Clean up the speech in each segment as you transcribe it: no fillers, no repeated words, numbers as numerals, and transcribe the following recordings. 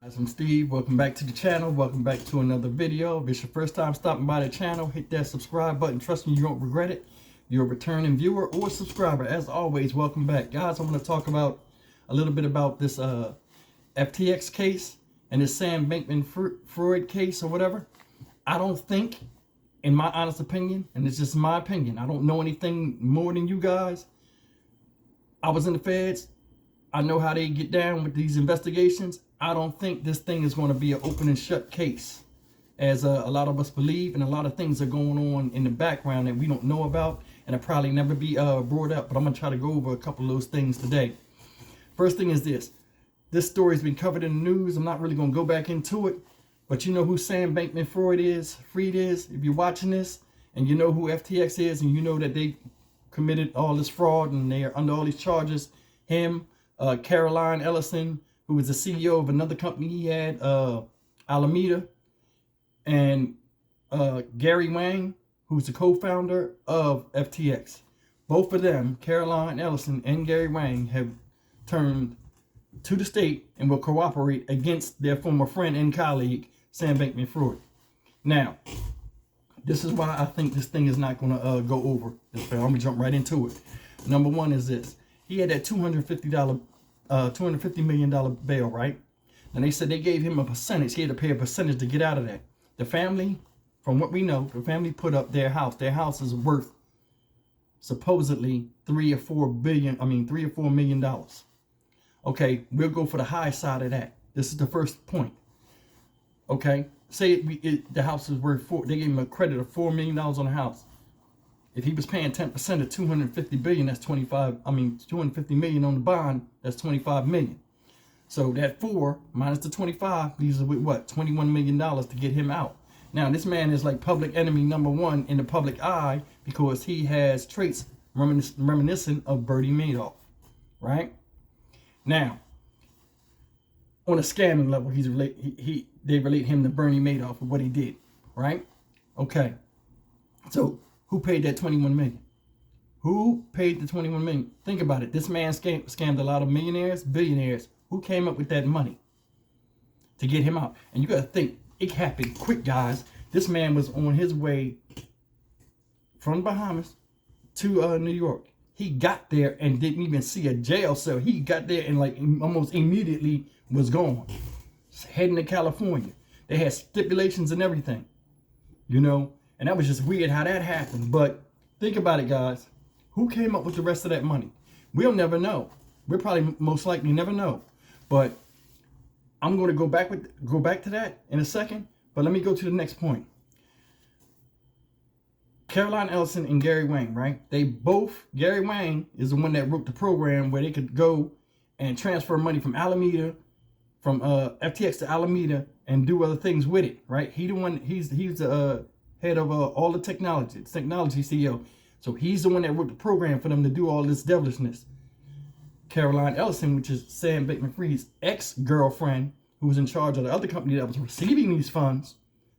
Guys, I'm Steve. Welcome back to the channel. Welcome back to another video. If it's your first time stopping by the channel, hit that subscribe button. Trust me, you won't regret it. If you're a returning viewer or subscriber, as always, welcome back. Guys, I want to talk about a little bit about this FTX case and this Sam Bankman-Fried case or whatever. I don't think, in my honest opinion, and it's just my opinion, I don't know anything more than you guys. I was in the feds. I know how they get down with these investigations. I don't think this thing is going to be an open and shut case, as a lot of us believe, and a lot of things are going on in the background that we don't know about, and it'll probably never be brought up. But I'm going to try to go over a couple of those things today. First thing is this. This story's been covered in the news. I'm not really going to go back into it, but you know who Sam Bankman-Fried is. If you're watching this, and you know who FTX is, and you know that they committed all this fraud and they are under all these charges. Him, Caroline Ellison, who was the CEO of another company he had, Alameda, and Gary Wang, who's the co-founder of FTX. Both of them, Caroline Ellison and Gary Wang, have turned to the state and will cooperate against their former friend and colleague, Sam Bankman-Fried. Now, this is why I think this thing is not going to go over. I'm going to jump right into it. Number one is this. He had that $250 million bail, right? And they said they gave him a percentage. He had to pay a percentage to get out of that. The family, from what we know, the family put up their house. Their house is worth supposedly $3 or $4 million. Okay, we'll go for the high side of that. This is the first point. Okay, say the house is worth they gave him a credit of $4 million on the house. If he was paying 10% of $250 billion, that's $250 million on the bond, that's $25 million. So that 4 minus the 25 leaves us with what? $21 million to get him out. Now this man is like public enemy number one in the public eye because he has traits reminiscent of Bernie Madoff, right? Now, on a scamming level, they relate him to Bernie Madoff for what he did, right? Okay, so who paid that $21 million? Who paid the $21 million? Think about it. This man scammed a lot of millionaires, billionaires. Who came up with that money to get him out? And you got to think, it happened quick, guys. This man was on his way from Bahamas to New York. He got there and didn't even see a jail cell. He got there and like almost immediately was gone, heading to California. They had stipulations and everything, you know. And that was just weird how that happened. But think about it, guys. Who came up with the rest of that money? We'll never know. We'll probably most likely never know. But I'm going to go back to that in a second. But let me go to the next point. Caroline Ellison and Gary Wang, right? Gary Wang is the one that wrote the program where they could go and transfer money from Alameda, from FTX to Alameda, and do other things with it, right? He's the head of all the technology CEO. So he's the one that wrote the program for them to do all this devilishness. Caroline Ellison, which is Sam Bankman-Fried's ex-girlfriend, who was in charge of the other company that was receiving these funds,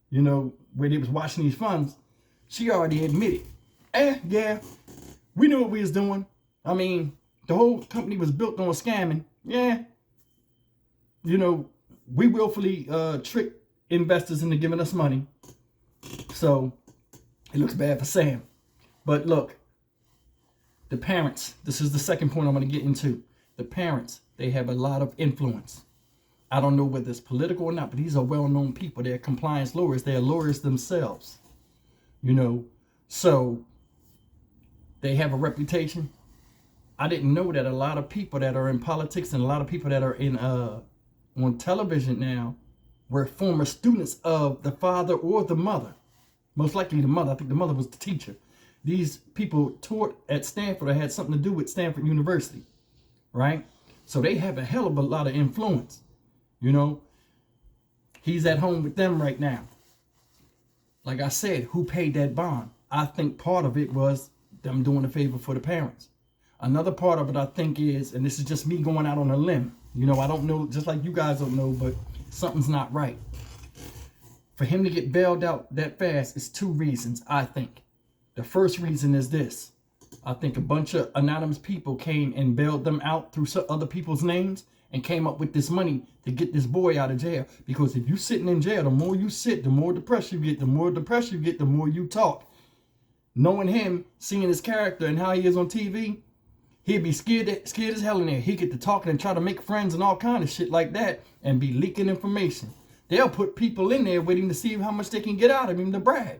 you know, where they was watching these funds, she already admitted, yeah, we knew what we was doing. I mean, the whole company was built on scamming. Yeah, you know, we willfully tricked investors into giving us money. So it looks bad for Sam. But look, the parents, this is the second point I'm going to get into. The parents, they have a lot of influence. I don't know whether it's political or not, but these are well-known people. They're compliance lawyers. They're lawyers themselves, you know. So they have a reputation. I didn't know that a lot of people that are in politics and a lot of people that are in on television now were former students of the father or the mother. Most likely the mother. I think the mother was the teacher. These people taught at Stanford or had something to do with Stanford University, right? So they have a hell of a lot of influence, you know. He's at home with them right now. Like I said, who paid that bond? I think part of it was them doing a favor for the parents. Another part of it, I think, is, and this is just me going out on a limb, you know, I don't know, just like you guys don't know, but something's not right. For him to get bailed out that fast is 2 reasons, I think. The first reason is this. I think a bunch of anonymous people came and bailed them out through other people's names, and came up with this money to get this boy out of jail. Because if you're sitting in jail, the more you sit, the more depressed you get. The more depressed you get, the more you talk. Knowing him, seeing his character and how he is on TV, he'd be scared as hell in there. He'd get to talking and try to make friends and all kind of shit like that and be leaking information. They'll put people in there waiting to see how much they can get out of him to brag.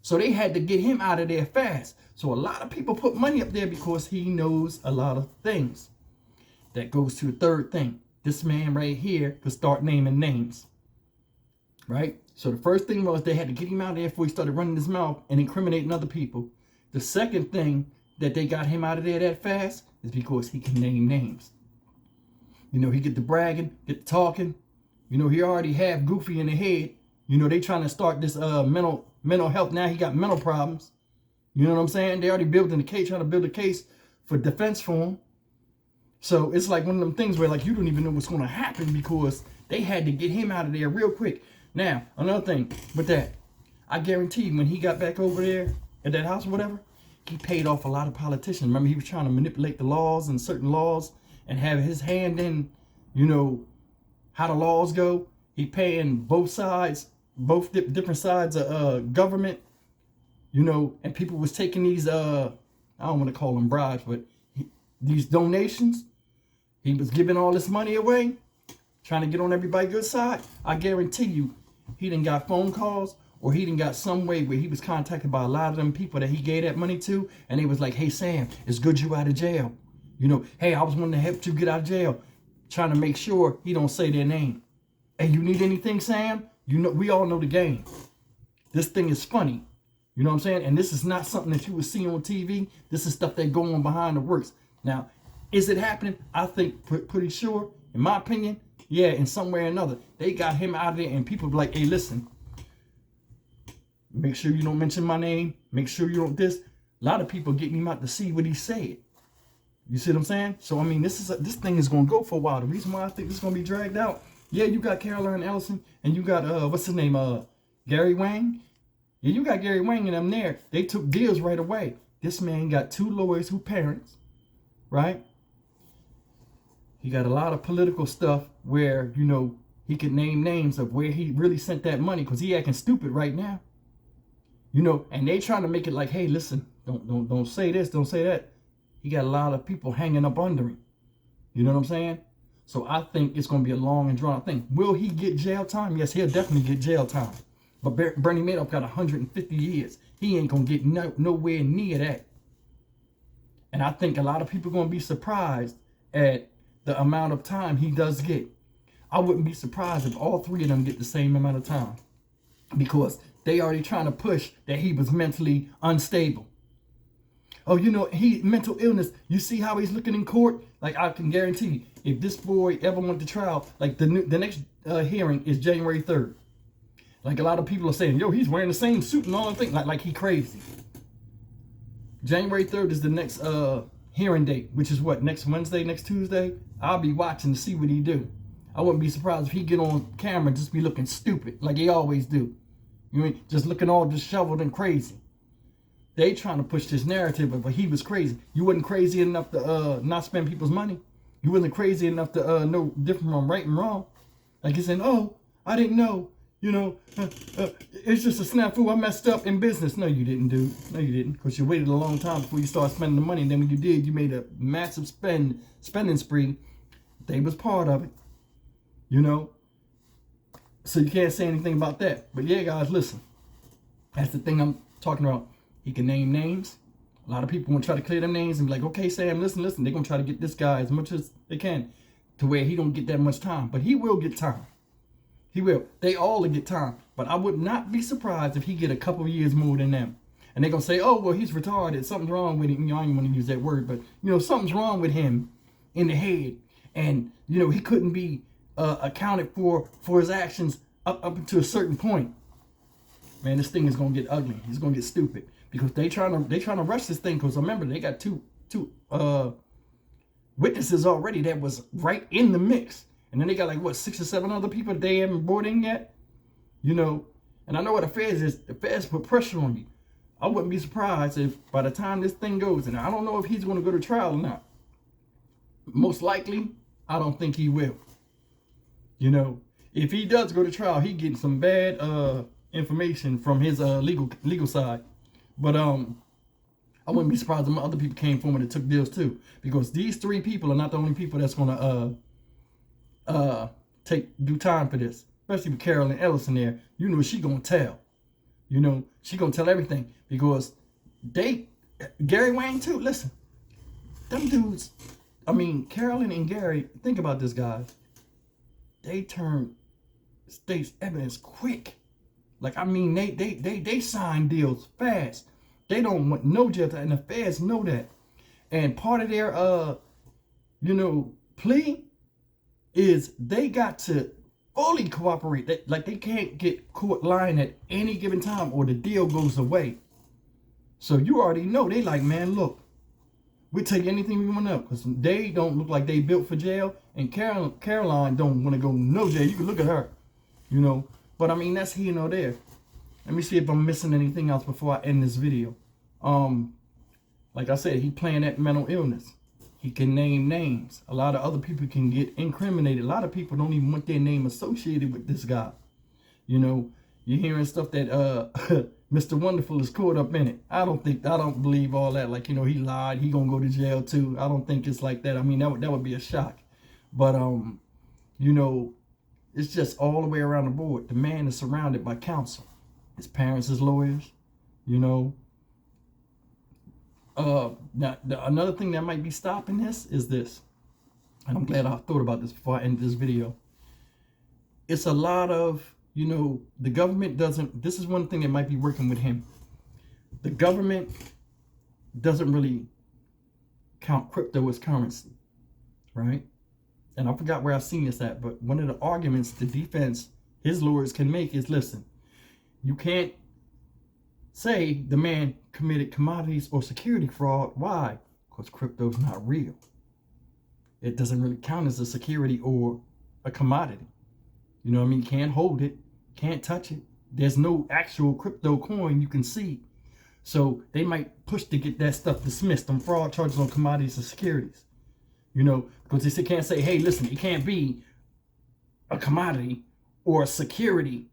So they had to get him out of there fast. So a lot of people put money up there because he knows a lot of things. That goes to the third thing. This man right here could start naming names. Right? So the first thing was they had to get him out of there before he started running his mouth and incriminating other people. The second thing that they got him out of there that fast is because he can name names. You know, he get to bragging, get to talking. You know, he already have Goofy in the head. You know, they trying to start this mental health. Now he got mental problems. You know what I'm saying? They already building the case, trying to build a case for defense for him. So it's like one of them things where like you don't even know what's going to happen because they had to get him out of there real quick. Now, another thing with that, I guarantee when he got back over there at that house or whatever, he paid off a lot of politicians. Remember, he was trying to manipulate the laws and certain laws and have his hand in, you know, how the laws go. He paying both sides, both different sides of government, you know, and people was taking these, I don't want to call them bribes, but these donations. He was giving all this money away, trying to get on everybody's good side. I guarantee you, he done got phone calls or he done got some way where he was contacted by a lot of them people that he gave that money to. And they was like, hey, Sam, it's good you out of jail. You know, hey, I was wanting to help you get out of jail. Trying to make sure he don't say their name. Hey, you need anything, Sam? You know, we all know the game. This thing is funny. You know what I'm saying? And this is not something that you would see on TV. This is stuff that go on behind the works. Now, is it happening? I think pretty sure, in my opinion, yeah, in some way or another. They got him out of there and people be like, hey, listen, make sure you don't mention my name. Make sure you don't this. A lot of people getting him out to see what he said. You see what I'm saying? So, I mean, this thing is going to go for a while. The reason why I think this is going to be dragged out, yeah, you got Caroline Ellison and you got, what's his name, Gary Wang. Yeah, you got Gary Wang and them there. They took deals right away. This man got 2 lawyers who parents, right? He got a lot of political stuff where, you know, he could name names of where he really sent that money because he acting stupid right now. You know, and they trying to make it like, hey, listen, don't say this, don't say that. He got a lot of people hanging up under him. You know what I'm saying? So I think it's going to be a long and drawn out thing. Will he get jail time? Yes, he'll definitely get jail time. But Bernie Madoff got 150 years. He ain't going to get nowhere near that. And I think a lot of people are going to be surprised at the amount of time he does get. I wouldn't be surprised if all 3 of them get the same amount of time. Because they already trying to push that he was mentally unstable. Oh, you know, mental illness. You see how he's looking in court? Like, I can guarantee you, if this boy ever went to trial, like the next hearing is January 3rd. Like a lot of people are saying, yo, he's wearing the same suit and all that thing. Like he crazy. January 3rd is the next hearing date, which is what, next Wednesday, next Tuesday? I'll be watching to see what he do. I wouldn't be surprised if he get on camera and just be looking stupid like he always do. You mean just looking all disheveled and crazy. They trying to push this narrative of he was crazy. You wasn't crazy enough to not spend people's money. You wasn't crazy enough to know different from right and wrong. Like he's saying, oh, I didn't know. You know, it's just a snafu. I messed up in business. No, you didn't, dude. No, you didn't. Because you waited a long time before you started spending the money. And then when you did, you made a massive spending spree. They was part of it. You know. So you can't say anything about that. But yeah, guys, listen. That's the thing I'm talking about. He can name names. A lot of people want to try to clear them names and be like, okay, Sam, listen. They're going to try to get this guy as much as they can to where he don't get that much time. But he will get time. He will. They all will get time. But I would not be surprised if he get a couple of years more than them. And they're going to say, oh, well, he's retarded. Something's wrong with him. You know, I don't want to use that word. But, you know, something's wrong with him in the head. And, you know, he couldn't be accounted for his actions up until a certain point. Man, this thing is going to get ugly. He's going to get stupid. Because they trying to rush this thing. Because remember, they got two witnesses already that was right in the mix. And then they got like, what, 6 or 7 other people they haven't brought in yet? You know, and I know what the feds is. The feds put pressure on you. I wouldn't be surprised if by the time this thing goes, and I don't know if he's going to go to trial or not. Most likely, I don't think he will. You know, if he does go to trial, he getting some bad information from his legal side. But I wouldn't be surprised if other people came forward and took deals too, because these 3 people are not the only people that's gonna do time for this. Especially with Carolyn Ellison there. You know she gonna tell. You know she gonna tell everything, because Gary Wang too. Listen, them dudes. I mean, Carolyn and Gary. Think about this, guys. They turn state's evidence quick. Like, I mean, they sign deals fast. They don't want no jail time, and the feds know that. And part of their plea is they got to fully cooperate. Like, they can't get caught lying at any given time or the deal goes away. So you already know they like, man, look, we'll take anything we want up, because they don't look like they built for jail, and Caroline don't want to go no jail. You can look at her, you know. But I mean, that's here nor there. Let me see if I'm missing anything else before I end this video. Like I said, he playing that mental illness. He can name names. A lot of other people can get incriminated. A lot of people don't even want their name associated with this guy. You know, you're hearing stuff that Mr. Wonderful is caught up in it. I don't believe all that. Like, you know, he lied. He gonna go to jail too. I don't think it's like that. I mean, that would be a shock. But you know, it's just all the way around the board. The man is surrounded by counsel. His parents is lawyers. You know. Now, another thing that might be stopping this is this, and I'm glad I thought about this before I end this video. It's a lot of, you know, the government doesn't, this is one thing that might be working with him. The government doesn't really count crypto as currency, right? And I forgot where I seen this at, but one of the arguments the defense, his lawyers can make is, listen, you can't say the man committed commodities or security fraud. Why? Because crypto is not real. It doesn't really count as a security or a commodity. You know what I mean? Can't hold it, can't touch it. There's no actual crypto coin you can see. So they might push to get that stuff dismissed on fraud charges on commodities and securities. You know, because they can't say, hey, listen, it can't be a commodity or a security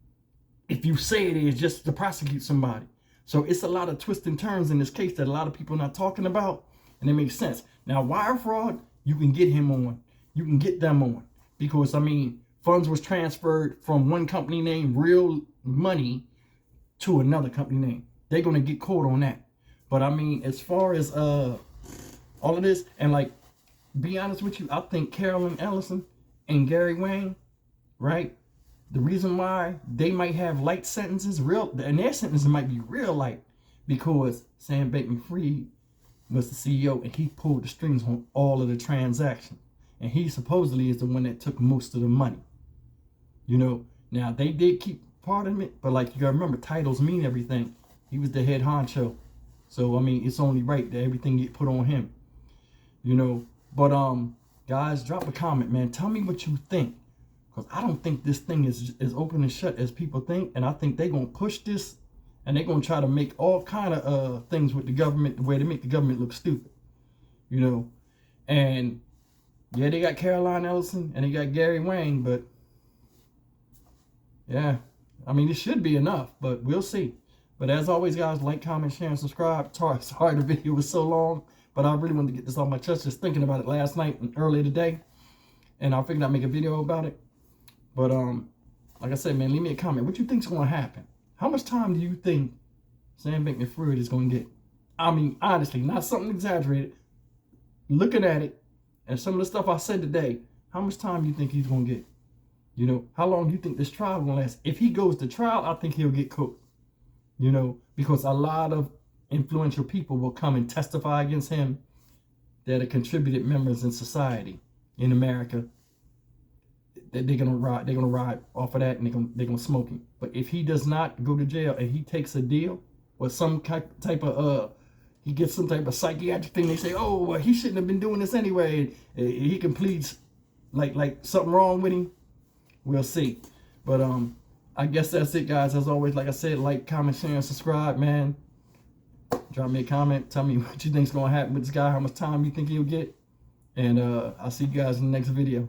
if you say it is, just to prosecute somebody. So it's a lot of twists and turns in this case that a lot of people are not talking about, and it makes sense. Now, wire fraud, you can get him on. You can get them on. Because, I mean, funds was transferred from one company name, real money, to another company name. They're going to get caught on that. But, I mean, as far as all of this, and, like, be honest with you, I think Carolyn Ellison and Gary Wang, right? The reason why they might have light sentences, and their sentences might be real light, because Sam Bankman-Fried was the CEO and he pulled the strings on all of the transactions. And he supposedly is the one that took most of the money. You know, now they did keep part of it, but like, you gotta remember, titles mean everything. He was the head honcho. So, I mean, it's only right that everything get put on him. You know, but guys, drop a comment, man. Tell me what you think. Because I don't think this thing is as open and shut as people think. And I think they're going to push this. And they're going to try to make all kind of things with the government, the way they make the government look stupid. You know. And, yeah, they got Caroline Ellison and they got Gary Wang. But, yeah. I mean, it should be enough. But we'll see. But as always, guys, like, comment, share, and subscribe. Sorry the video was so long. But I really wanted to get this off my chest. Just thinking about it last night and earlier today. And I figured I'd make a video about it. But, like I said, man, leave me a comment. What you think's going to happen? How much time do you think Sam Bankman-Fried is going to get? I mean, honestly, not something exaggerated. Looking at it, and some of the stuff I said today, how much time do you think he's going to get? You know, how long do you think this trial will last? If he goes to trial, I think he'll get cooked. You know, because a lot of influential people will come and testify against him that are contributed members in society in America. They're gonna ride off of that, and they're gonna smoke him. But if he does not go to jail and he takes a deal or some type of he gets some type of psychiatric thing, they say, oh, well, he shouldn't have been doing this anyway. He can plead like something wrong with him. We'll see. But I guess that's it, guys. As always, like I said, like, comment, share, and subscribe, man. Drop me a comment. Tell me what you think's gonna happen with this guy. How much time you think he'll get. And I'll see you guys in the next video.